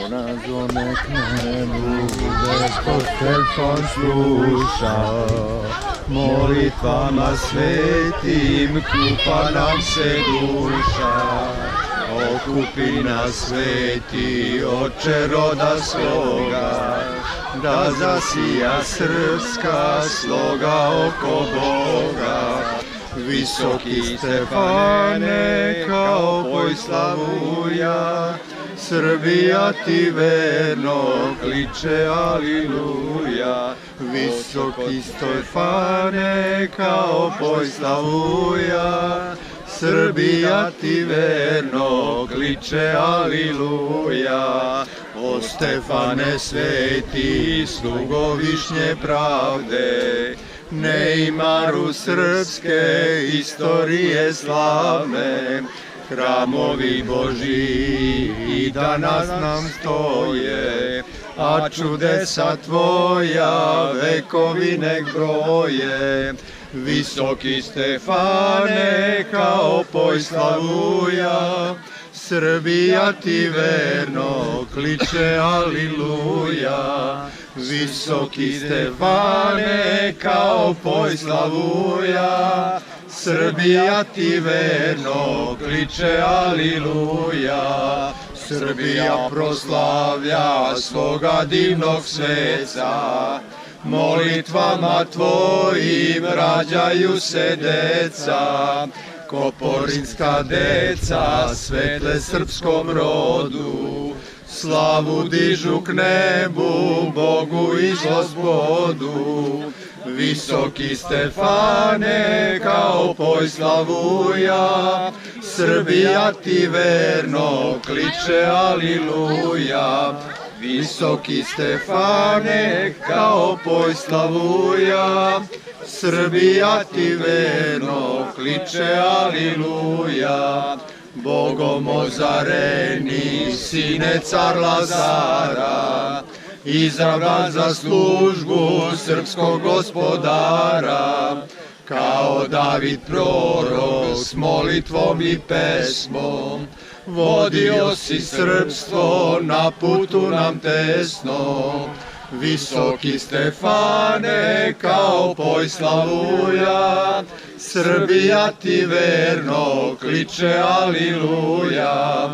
na zvone k nebu, Gospod sluša. Molitvama svetim kupa nam se duša. Okupi nas sveti Oče roda svoga, da zasija srpska sloga oko Boga. Visoki Stefane, kao poj slavuja, Srbija ti verno kliče aliluja. Visoki Stefane, kao poj slavuja, Srbija ti verno kliče aliluja. O Stefane sveti, slugo višnje pravde, Neymaru srpske istorije slavne, hramovi Božji i danas nam stoje, a čudesa tvoja vekovi nek broje. Visoki Stefane, kao poj slavuja, Srbija ti verno kliče aliluja. Visoki Stefane, kao poj slavuja, Srbija ti verno kliče aliluja. Srbija proslavlja svoga divnog sveca, molitvama tvojim rađaju se deca. Koporinska deca svetle srpskom rodu, slavu dižu k nebu, Bogu i Gospodu. Visoki Stefane, kao poj slavuja, Srbija ti verno kliče aliluja. Visoki Stefane, kao poj slavuja, Srbija ti verno kliče aliluja. Bogom ozareni sine car Lazara, izabran za službu srpskog gospodara. Kao David prorok s molitvom i pesmom, vodio si srpstvo na putu nam tesnom. Visoki Stefane, kao poj slavuja, Srbija ti verno kliče aliluja.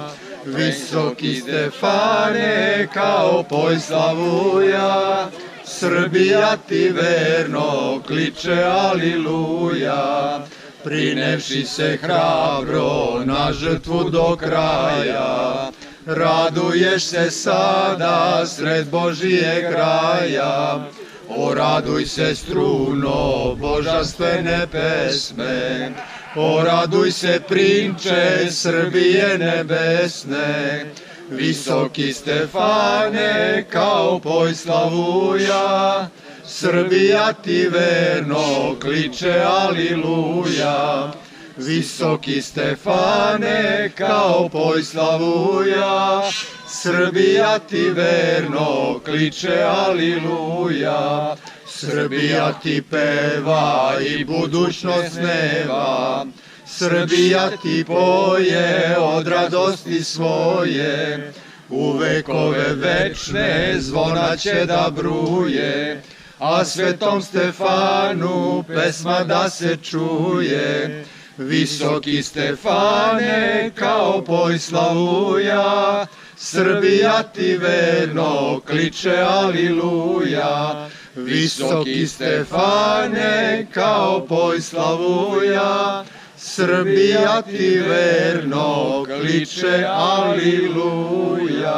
Visoki Stefane, kao poj slavuja, Srbija ti verno kliče aliluja. Prinevši se hrabro na žrtvu do kraja, raduješ se sada sred Božijeg raja. O raduj se struno božanstvene pesme, o raduj se prinče Srbije nebesne. Visoki Stefane, kao poj slavuja, Srbija ti verno kliče aliluja. Visoki Stefane, kao poj slavuja, Srbija ti verno kliče aliluja. Srbija ti peva i budućnost neva, Srbija ti poje od radosti svoje. U vekove večne zvona će da bruje, a svetom Stefanu pesma da se čuje. Visoki Stefane, kao poj slavuja, Srbija ti verno kliče aliluja. Visoki Stefane, kao poj slavuja, Srbija ti verno kliče aliluja.